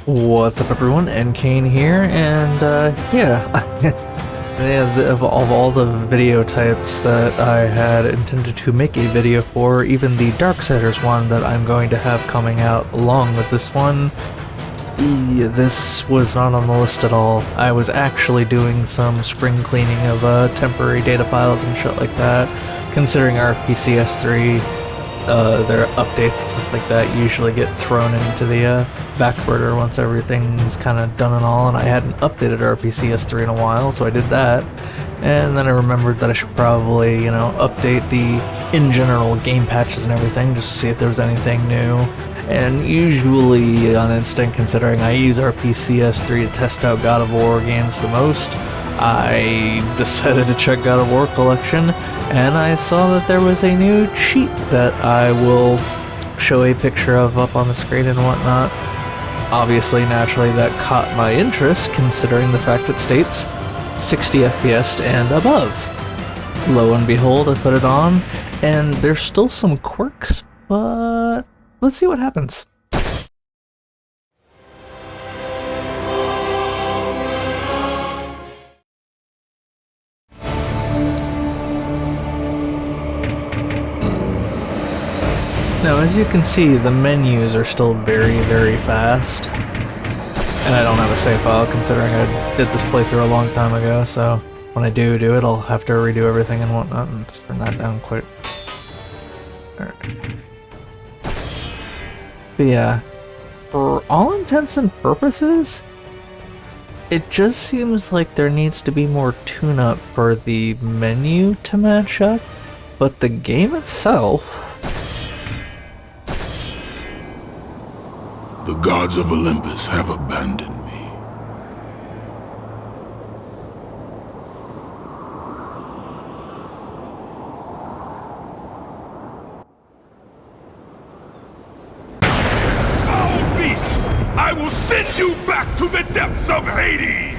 What's up, everyone? NCain here, and of all the video types that I had intended to make a video for, even the Darksiders one that I'm going to have coming out along with this one, this was not on the list at all. I was actually doing some spring cleaning of temporary data files and shit like that, considering RPCS3. Their updates and stuff like that usually get thrown into the backburner once everything's kind of done and all, and I hadn't updated RPCS3 in a while, so I did that. And then I remembered that I should probably, update the in general game patches and everything just to see if there was anything new. And usually on instinct, considering I use RPCS3 to test out God of War games the most, I decided to check God of War Collection, and I saw that there was a new cheat that I will show a picture of up on the screen and whatnot. Obviously, naturally, that caught my interest, considering the fact it states 60 FPS and above. Lo and behold, I put it on, and there's still some quirks, but let's see what happens. Now, as you can see, the menus are still very, very fast. And I don't have a save file, considering I did this playthrough a long time ago, so when I do it, I'll have to redo everything and whatnot, and just turn that down quite... Alright. But yeah, for all intents and purposes, it just seems like there needs to be more tune-up for the menu to match up, but the game itself... The gods of Olympus have abandoned me. Foul beast! I will send you back to the depths of Hades!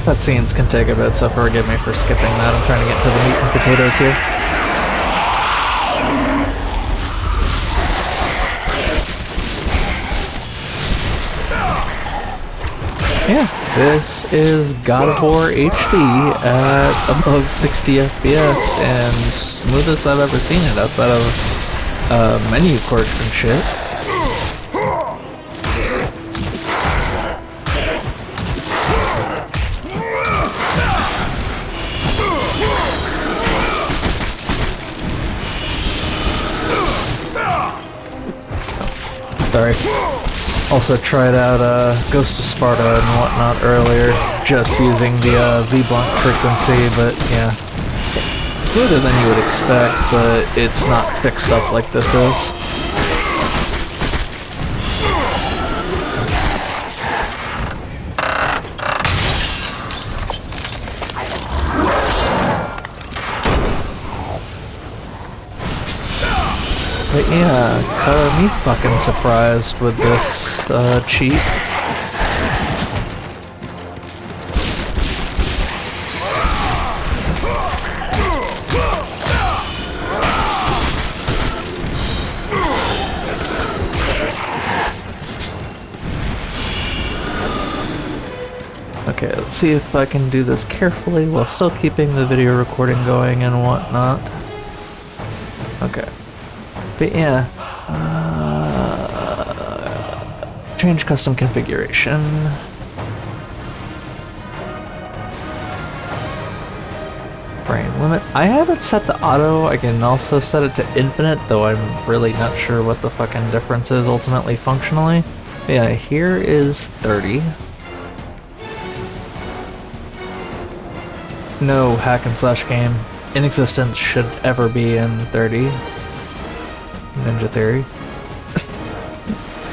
Cutscenes can take a bit, so forgive me for skipping that. I'm trying to get to the meat and potatoes here. Yeah, this is God of War HD at above 60 FPS and smoothest I've ever seen it outside of menu quirks and shit. Sorry. Also tried out Ghost of Sparta and whatnot earlier, just using the V-blunt frequency, but yeah. Smoother than you would expect, but it's not fixed up like this is. But yeah, me fucking surprised with this cheat. Okay, let's see if I can do this carefully while still keeping the video recording going and whatnot. Okay. But yeah, change custom configuration. Frame limit. I have it set to auto. I can also set it to infinite, though I'm really not sure what the fucking difference is ultimately functionally. But yeah, here is 30. No hack and slash game in existence should ever be in 30. Ninja Theory.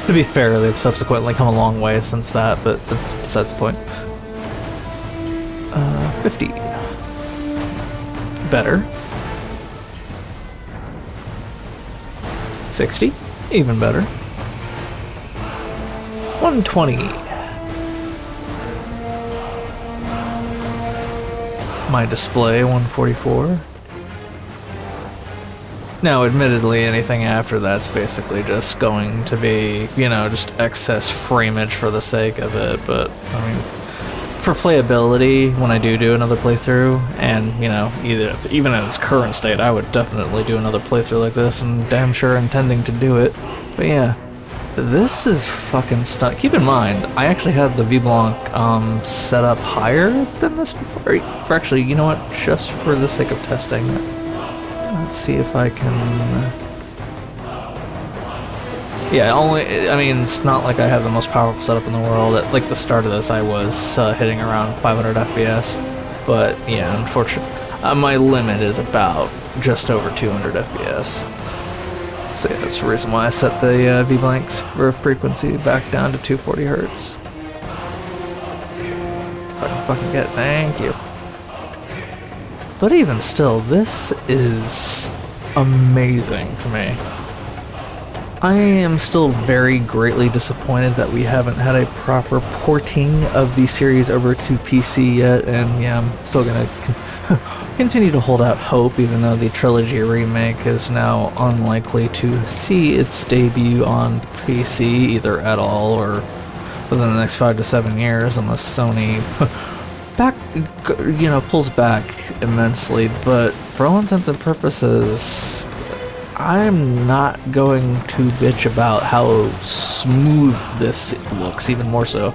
To be fair, they've subsequently come a long way since that, but that's besides the point. 50. Better. 60. Even better. 120. My display, 144. Now, admittedly, anything after that's basically just going to be, you know, just excess frameage for the sake of it, but, I mean, for playability, when I do another playthrough, and, you know, even in its current state, I would definitely do another playthrough like this, and damn sure intending to do it. But yeah, this is fucking stunning. Keep in mind, I actually had the VBlanc set up higher than this before. For actually, you know what, just for the sake of testing, let's see if I can... Yeah, I mean, it's not like I have the most powerful setup in the world. At like the start of this, I was hitting around 500 FPS, but yeah, unfortunately, my limit is about just over 200 FPS. So yeah, that's the reason why I set the VBlanc's frequency back down to 240 Hertz. If I can fucking get it, thank you. But even still, this is amazing to me. I am still very greatly disappointed that we haven't had a proper porting of the series over to PC yet, and yeah, I'm still gonna continue to hold out hope, even though the trilogy remake is now unlikely to see its debut on PC either at all or within the next 5 to 7 years, unless Sony pulls back immensely. But for all intents and purposes, I'm not going to bitch about how smooth this looks, even more so.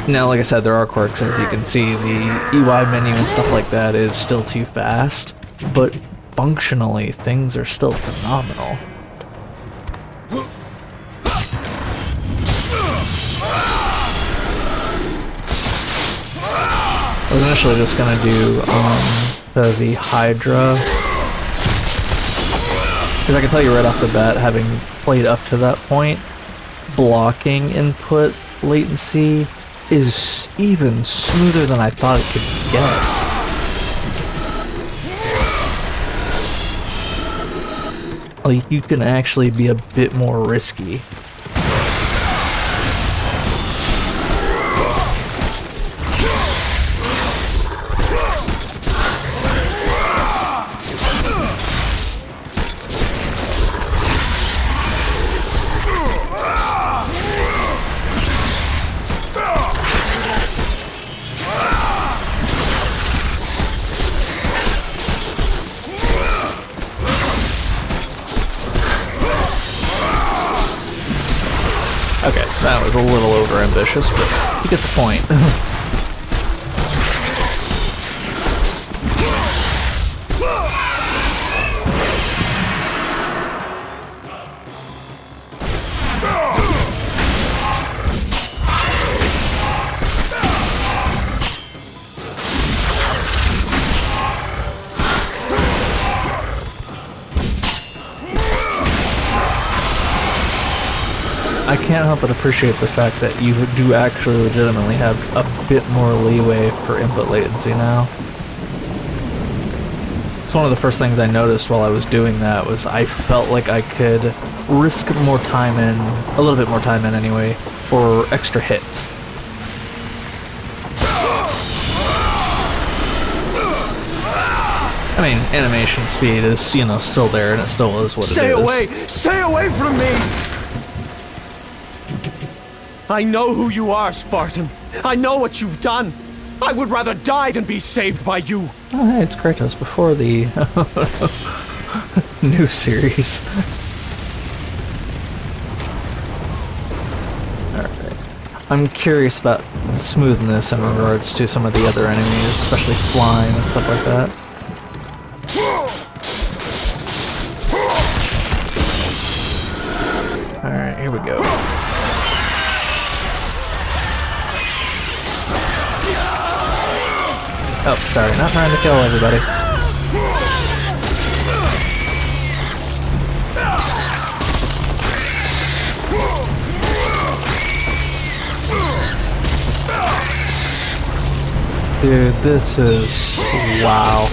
Now, like I said, there are quirks, as you can see. The UI menu and stuff like that is still too fast, but functionally, things are still phenomenal. I was initially just gonna do the Hydra, because I can tell you right off the bat, having played up to that point, blocking input latency is even smoother than I thought it could get. Like, you can actually be a bit more risky. Okay, that was a little overambitious, but you get the point. I can't help but appreciate the fact that you do actually legitimately have a bit more leeway for input latency now. It's one of the first things I noticed while I was doing that was I felt like I could risk more time in, a little bit more time in anyway, for extra hits. I mean, animation speed is, you know, still there, and it still is what it is. Stay away! Stay away from me! I know who you are, Spartan. I know what you've done. I would rather die than be saved by you. Oh, hey, it's Kratos before the new series. Alright. I'm curious about smoothness in regards to some of the other enemies, especially flying and stuff like that. Alright, here we go. Oh, sorry, not trying to kill everybody. Dude, this is... wow.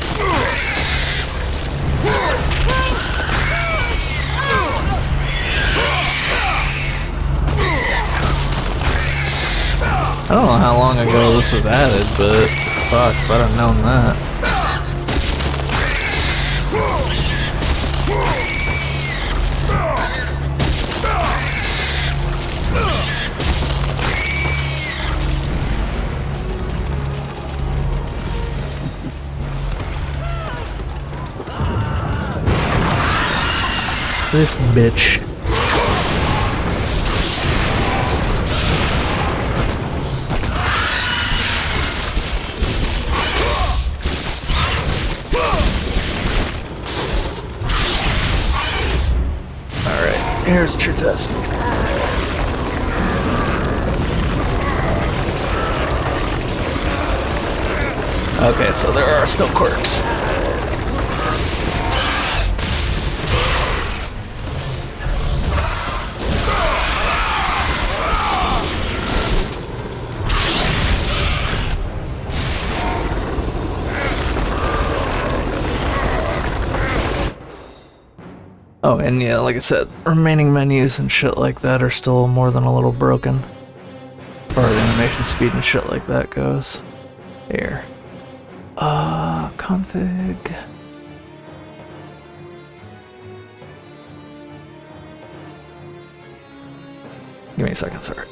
I don't know how long ago this was added, but... fuck, if I'd have known that. This bitch. Alright, here's your test. Okay, so there are still quirks. Oh, and yeah, like I said, remaining menus and shit like that are still more than a little broken. As far as animation speed and shit like that goes. Here. Config. Give me a second, sorry.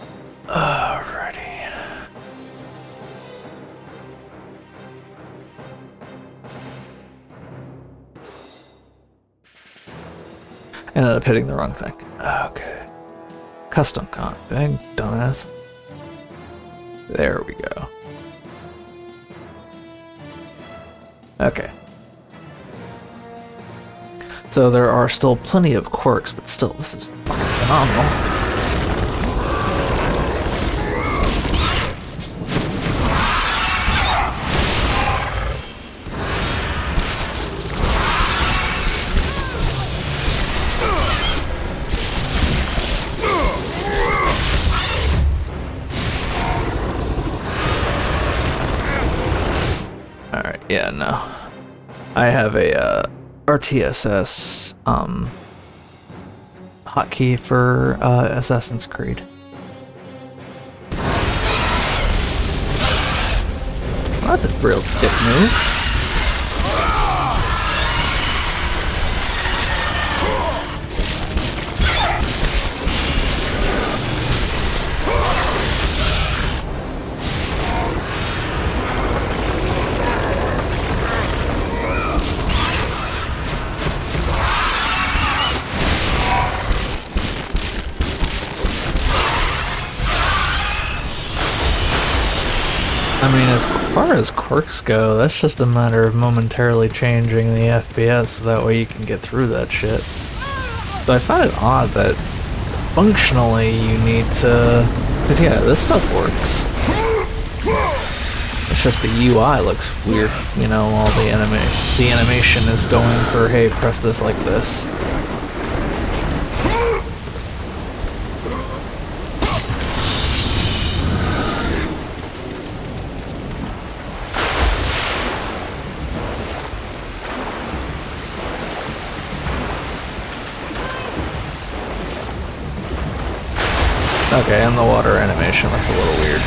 Alrighty. Ended up hitting the wrong thing. Okay. Custom config, dumbass. There we go. Okay. So there are still plenty of quirks, but still, this is fucking phenomenal. Alright, yeah, no. I have a RTSS hotkey for Assassin's Creed. Well, that's a real dick move. I mean, as far as quirks go, that's just a matter of momentarily changing the FPS so that way you can get through that shit. So I find it odd that functionally you need to... Because yeah, this stuff works. It's just the UI looks weird, you know, while the animation is going for, hey, press this like this. Okay, and the water animation looks a little weird.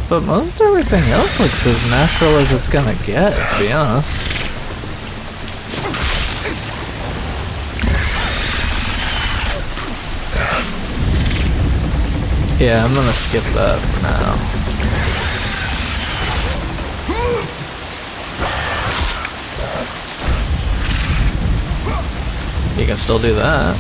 But most everything else looks as natural as it's gonna get, to be honest. Yeah, I'm gonna skip that for now. You can still do that.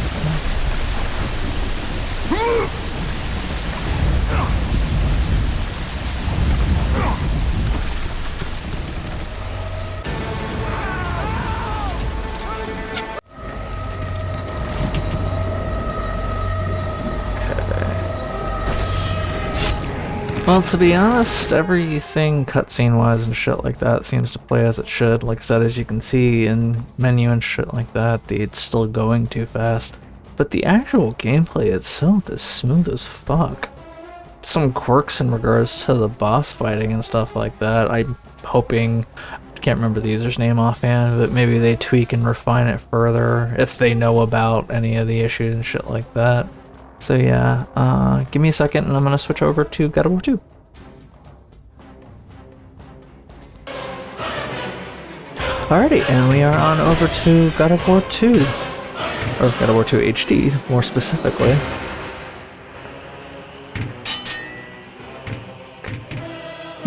Well, to be honest, everything cutscene-wise and shit like that seems to play as it should. Like I said, as you can see in menu and shit like that, it's still going too fast. But the actual gameplay itself is smooth as fuck. Some quirks in regards to the boss fighting and stuff like that. I'm hoping, I can't remember the user's name offhand, but maybe they tweak and refine it further if they know about any of the issues and shit like that. So yeah, give me a second and I'm gonna switch over to God of War 2. Alrighty, and we are on over to God of War 2. Or God of War 2 HD, more specifically.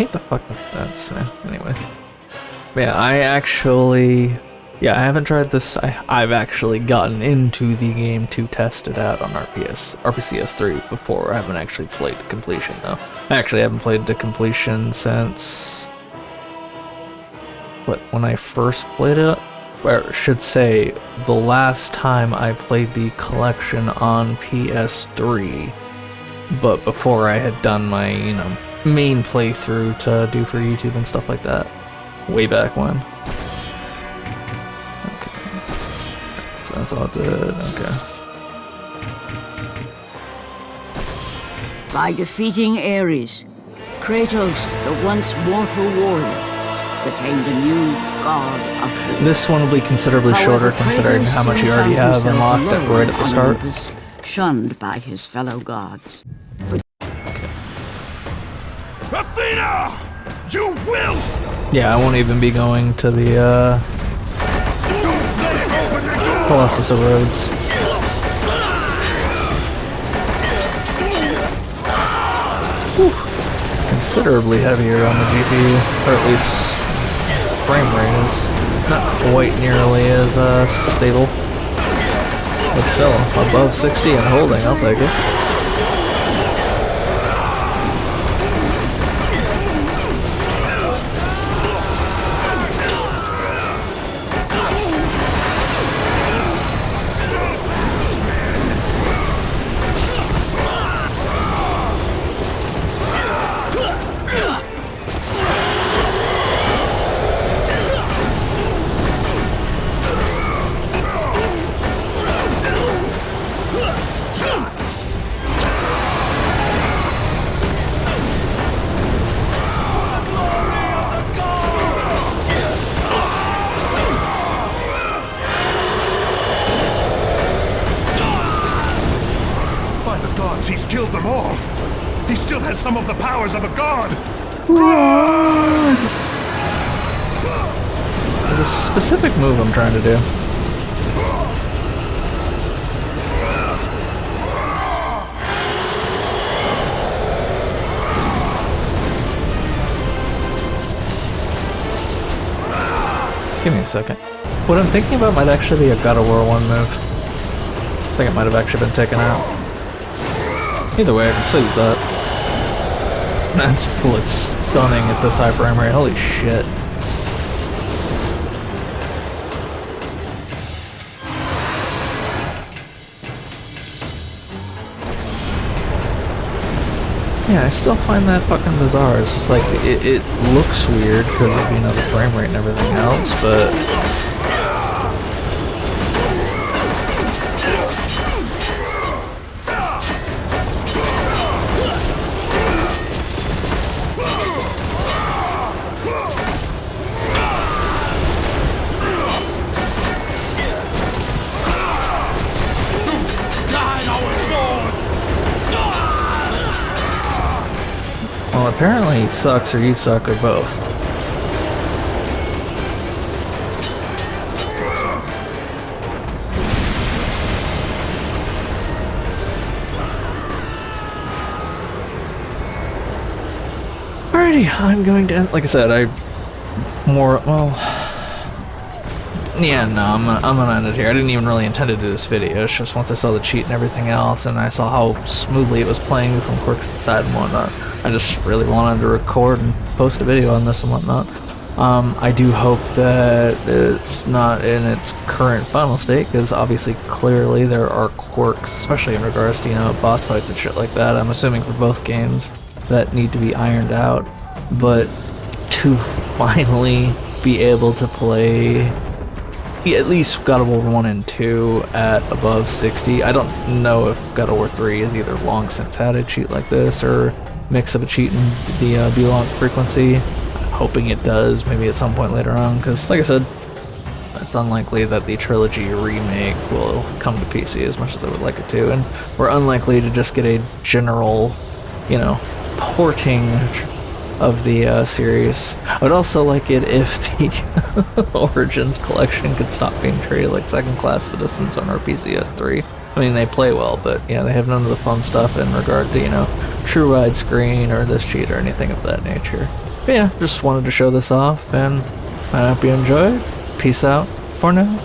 hate the fuck that that's anyway. Yeah, I haven't tried this. I've actually gotten into the game to test it out on RPCS3 before. I haven't actually played to completion though. I actually haven't played to completion since when I first played it, or I should say the last time I played the collection on PS3, but before I had done my, main playthrough to do for YouTube and stuff like that, way back when. Okay, so that's all it did, okay. By defeating Ares, Kratos, the once mortal warrior, became the new god of war. This one will be considerably shorter considering how much you already have unlocked right at the start. Olympus, shunned by his fellow gods. Athena! You will stop! Yeah, I won't even be going to the Colossus of Rhodes. Whew. Considerably heavier on the GPU, or at least frame rate is not quite nearly as stable, but still above 60 and holding. I'll take it. He's killed them all. He still has some of the powers of a god. There's a specific move I'm trying to do. Give me a second. What I'm thinking about might actually be a God of War 1 move. I think it might have actually been taken out. Either way, I can still use that. Man, still looks stunning at this high frame rate. Holy shit. Yeah, I still find that fucking bizarre. It's just like, it looks weird because of, the frame rate and everything else, but... Well, apparently he sucks or you suck or both. Alrighty, I'm going to end, like I said, yeah, no, I'm gonna end it here. I didn't even really intend to do this video. It's just once I saw the cheat and everything else, and I saw how smoothly it was playing with some quirks aside and whatnot, I just really wanted to record and post a video on this and whatnot. I do hope that it's not in its current final state, because obviously, clearly, there are quirks, especially in regards to, boss fights and shit like that, I'm assuming for both games, that need to be ironed out. But to finally be able to play at least God of War 1 and 2 at above 60. I don't know if God of War 3 is either long since had a cheat like this or mix of a cheat and the B-Long frequency. I'm hoping it does, maybe at some point later on, because like I said, it's unlikely that the trilogy remake will come to PC as much as I would like it to, and we're unlikely to just get a general, porting of the series. I would also like it if the Origins collection could stop being treated like second-class citizens on RPCS3. I mean, they play well, but yeah, they have none of the fun stuff in regard to, true widescreen or this cheat or anything of that nature. But yeah, just wanted to show this off, and I hope you enjoyed. Peace out for now.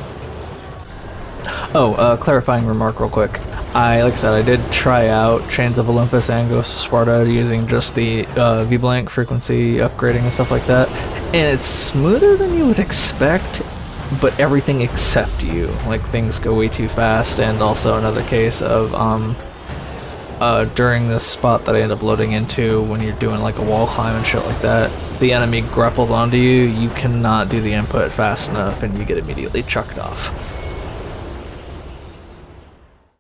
Oh, clarifying remark real quick. Like I said, I did try out Chains of Olympus and Ghost of Sparta using just the V-blank frequency upgrading and stuff like that, and it's smoother than you would expect, but everything except you. Like, things go way too fast, and also another case of, during this spot that I end up loading into when you're doing like a wall climb and shit like that, the enemy grapples onto you, you cannot do the input fast enough, and you get immediately chucked off.